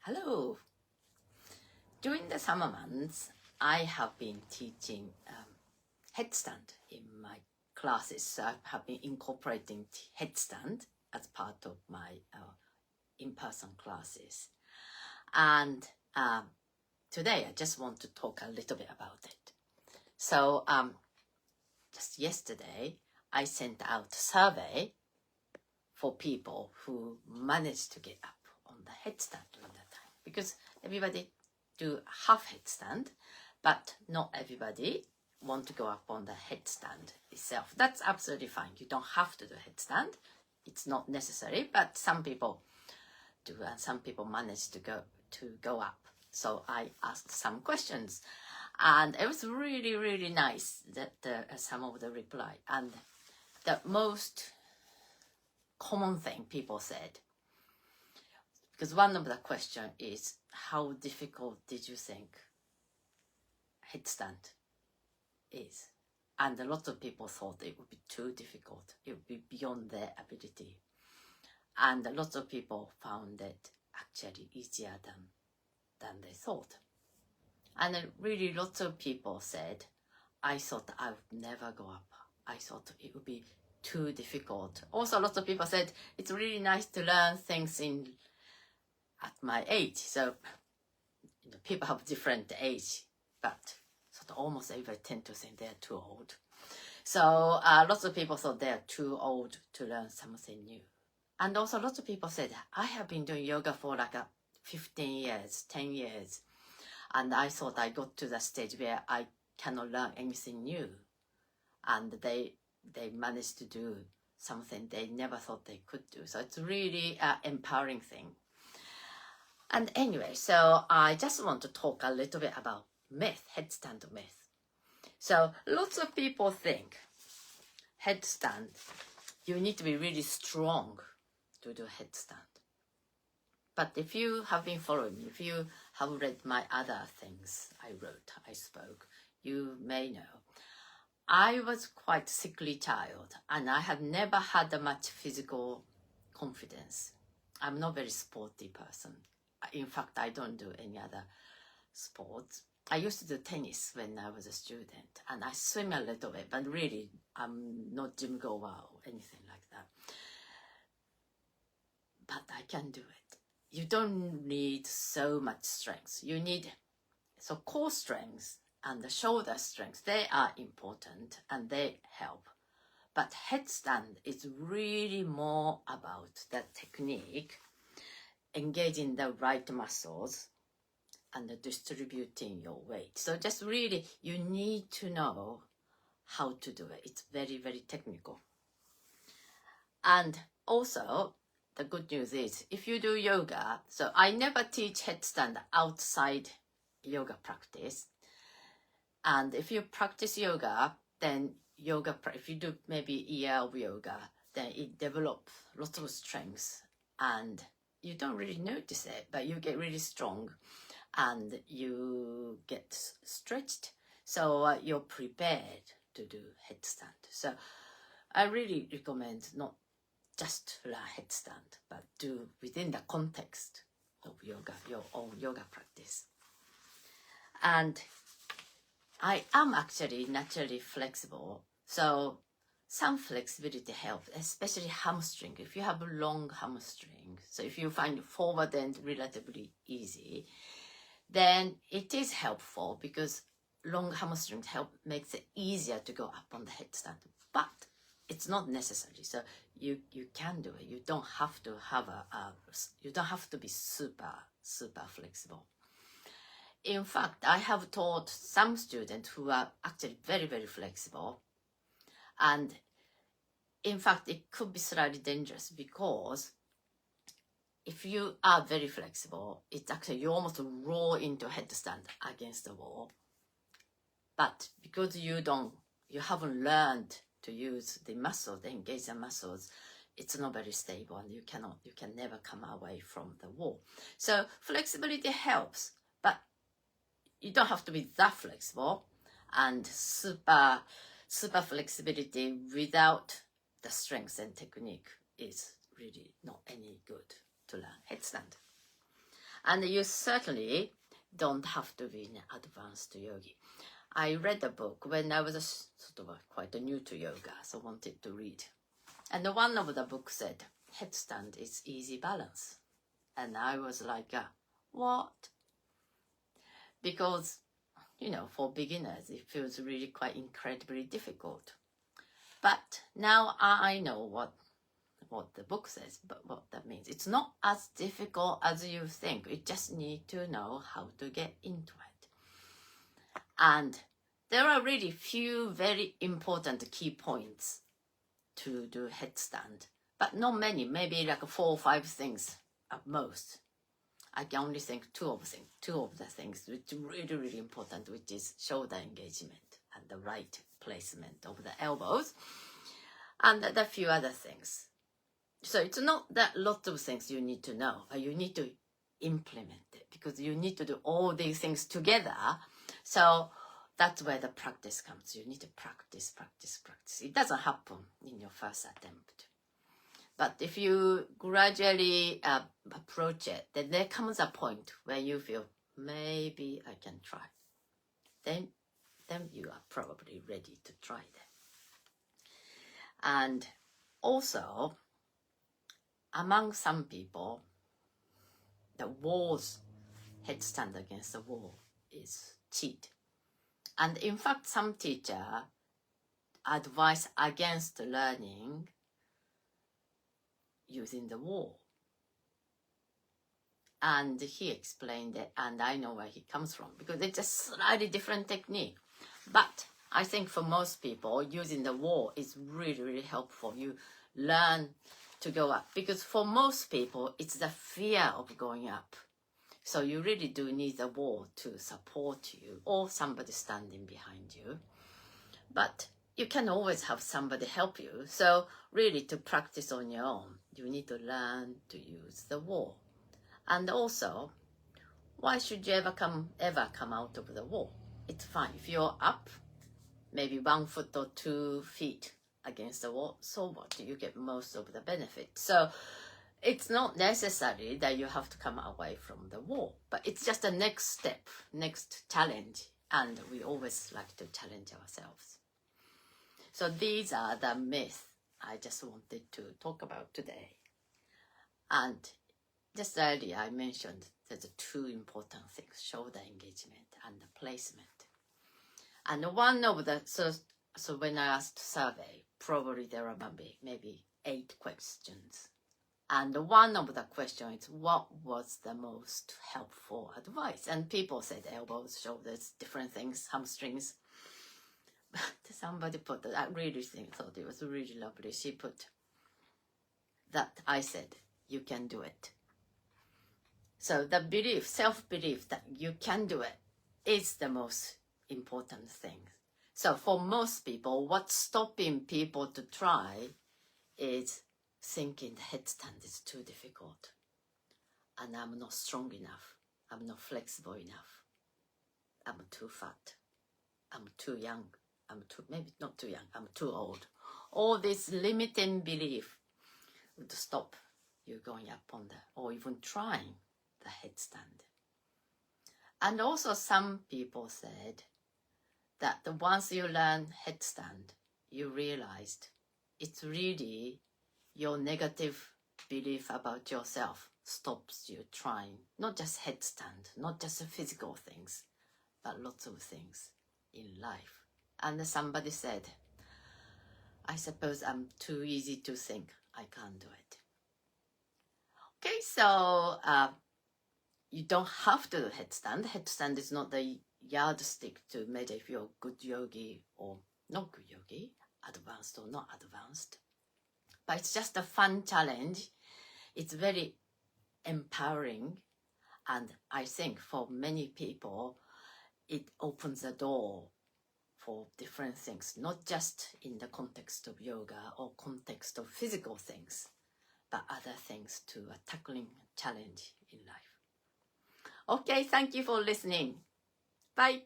Hello. During the summer months, I have been teaching headstand in my classes. So I have been incorporating headstand as part of my in-person classes. And today I just want to talk a little bit about it. So just yesterday, I sent out a survey for people who managed to get up on the headstand during that time. Because everybody do half headstand, but not everybody want to go up on the headstand itself. That's absolutely fine. You don't have to do headstand. It's not necessary, but some people do, and some people manage to go up. So I asked some questions, and it was really, really nice that some of the reply. And the most common thing people said, because one of the question is, how difficult did you think headstand is? And a lot of people thought it would be too difficult. It would be beyond their ability. And a lot of people found it actually easier than they thought. And really lots of people said, I thought I would never go up. I thought it would be too difficult. Also, lots of people said, it's really nice to learn things at my age. So, people have different age, but sort of almost everybody tend to think they're too old. So lots of people thought they're too old to learn something new. And also lots of people said, I have been doing yoga for like 15 years, 10 years. And I thought I got to the stage where I cannot learn anything new. And they managed to do something they never thought they could do. So it's really an empowering thing. And anyway, so I just want to talk a little bit about myth, headstand myth. So lots of people think headstand, you need to be really strong to do headstand. But if you have been following me, if you have read my other things I wrote, I spoke, you may know. I was quite sickly child, and I have never had much physical confidence. I'm not a very sporty person. In fact, I don't do any other sports. I used to do tennis when I was a student, and I swim a little bit, but really, I'm not gym goer or anything like that. But I can do it. You don't need so much strength. You need, so core strength and the shoulder strength, they are important and they help. But headstand is really more about the technique, engaging the right muscles and distributing your weight. So just really, you need to know how to do it. It's very, very technical. And also, the good news is, if you do yoga, so I never teach headstand outside yoga practice. And if you practice yoga, then if you do maybe a year of yoga, then it develops lots of strength. And you don't really notice it, but you get really strong and you get stretched. So you're prepared to do headstand. So I really recommend not just learn headstand, but do within the context of yoga, your own yoga practice. And I am actually naturally flexible, so some flexibility helps, especially hamstring. If you have a long hamstring, so if you find forward end relatively easy, then it is helpful because long hamstrings makes it easier to go up on the headstand. But it's not necessary, so you can do it. You don't have to have you don't have to be super flexible. In fact, I have taught some students who are actually very, very flexible. And in fact, it could be slightly dangerous because if you are very flexible, it's actually, you almost roll into headstand against the wall. But because you haven't learned to use the muscles, engage the muscles, it's not very stable and you can never come away from the wall. So flexibility helps, but you don't have to be that flexible, and super flexibility without the strength and technique is really not any good to learn headstand. And you certainly don't have to be an advanced yogi. I read a book when I was quite new to yoga, so wanted to read. And one of the books said, headstand is easy balance. And I was like, what? Because, for beginners, it feels really quite incredibly difficult. But now I know what the book says, but what that means. It's not as difficult as you think. You just need to know how to get into it. And there are really few very important key points to do headstand, but not many, maybe like 4 or 5 things at most. I can only think two of the things which are really, really important, which is shoulder engagement and the right placement of the elbows, and a few other things. So it's not that lots of things you need to know, but you need to implement it because you need to do all these things together. So that's where the practice comes. You need to practice, practice, practice. It doesn't happen in your first attempt. But if you gradually approach it, then there comes a point where you feel, maybe I can try. Then you are probably ready to try them. And also, among some people, the headstand against the wall is cheat. And in fact, some teacher advise against learning using the wall. And he explained it, and I know where he comes from, because it's a slightly different technique. But I think for most people, using the wall is really, really helpful. You learn to go up, because for most people, it's the fear of going up. So you really do need the wall to support you, or somebody standing behind you. But you can always have somebody help you. So really, to practice on your own, you need to learn to use the wall. And also, why should you ever come out of the wall? It's fine. If you're up, maybe 1 foot or 2 feet against the wall, so what? You get most of the benefit. So it's not necessary that you have to come away from the wall, but it's just a next step, next challenge. And we always like to challenge ourselves. So these are the myths I just wanted to talk about today. And just earlier I mentioned there's 2 important things, shoulder engagement and the placement. And one of the, so when I asked survey, probably there are maybe 8 questions. And one of the questions is, what was the most helpful advice? And people said elbows, shoulders, different things, hamstrings. But somebody put that, I really thought it was really lovely. She put that I said, you can do it. So the belief, self-belief that you can do it is the most important thing. So for most people, what's stopping people to try is thinking the headstand is too difficult. And I'm not strong enough. I'm not flexible enough. I'm too fat. I'm too young. Maybe not too young. I'm too old. All this limiting belief would stop you going up on or even trying the headstand. And also some people said that once you learn headstand, you realized it's really your negative belief about yourself stops you trying, not just headstand, not just physical things, but lots of things in life. And somebody said, I suppose I'm too easy to think, I can't do it. Okay, so you don't have to do headstand. Headstand is not the yardstick to measure if you're a good yogi or not good yogi, advanced or not advanced. But it's just a fun challenge. It's very empowering. And I think for many people, it opens the door for different things, not just in the context of yoga or context of physical things, but other things to a tackling challenge in life. Okay, thank you for listening. Bye.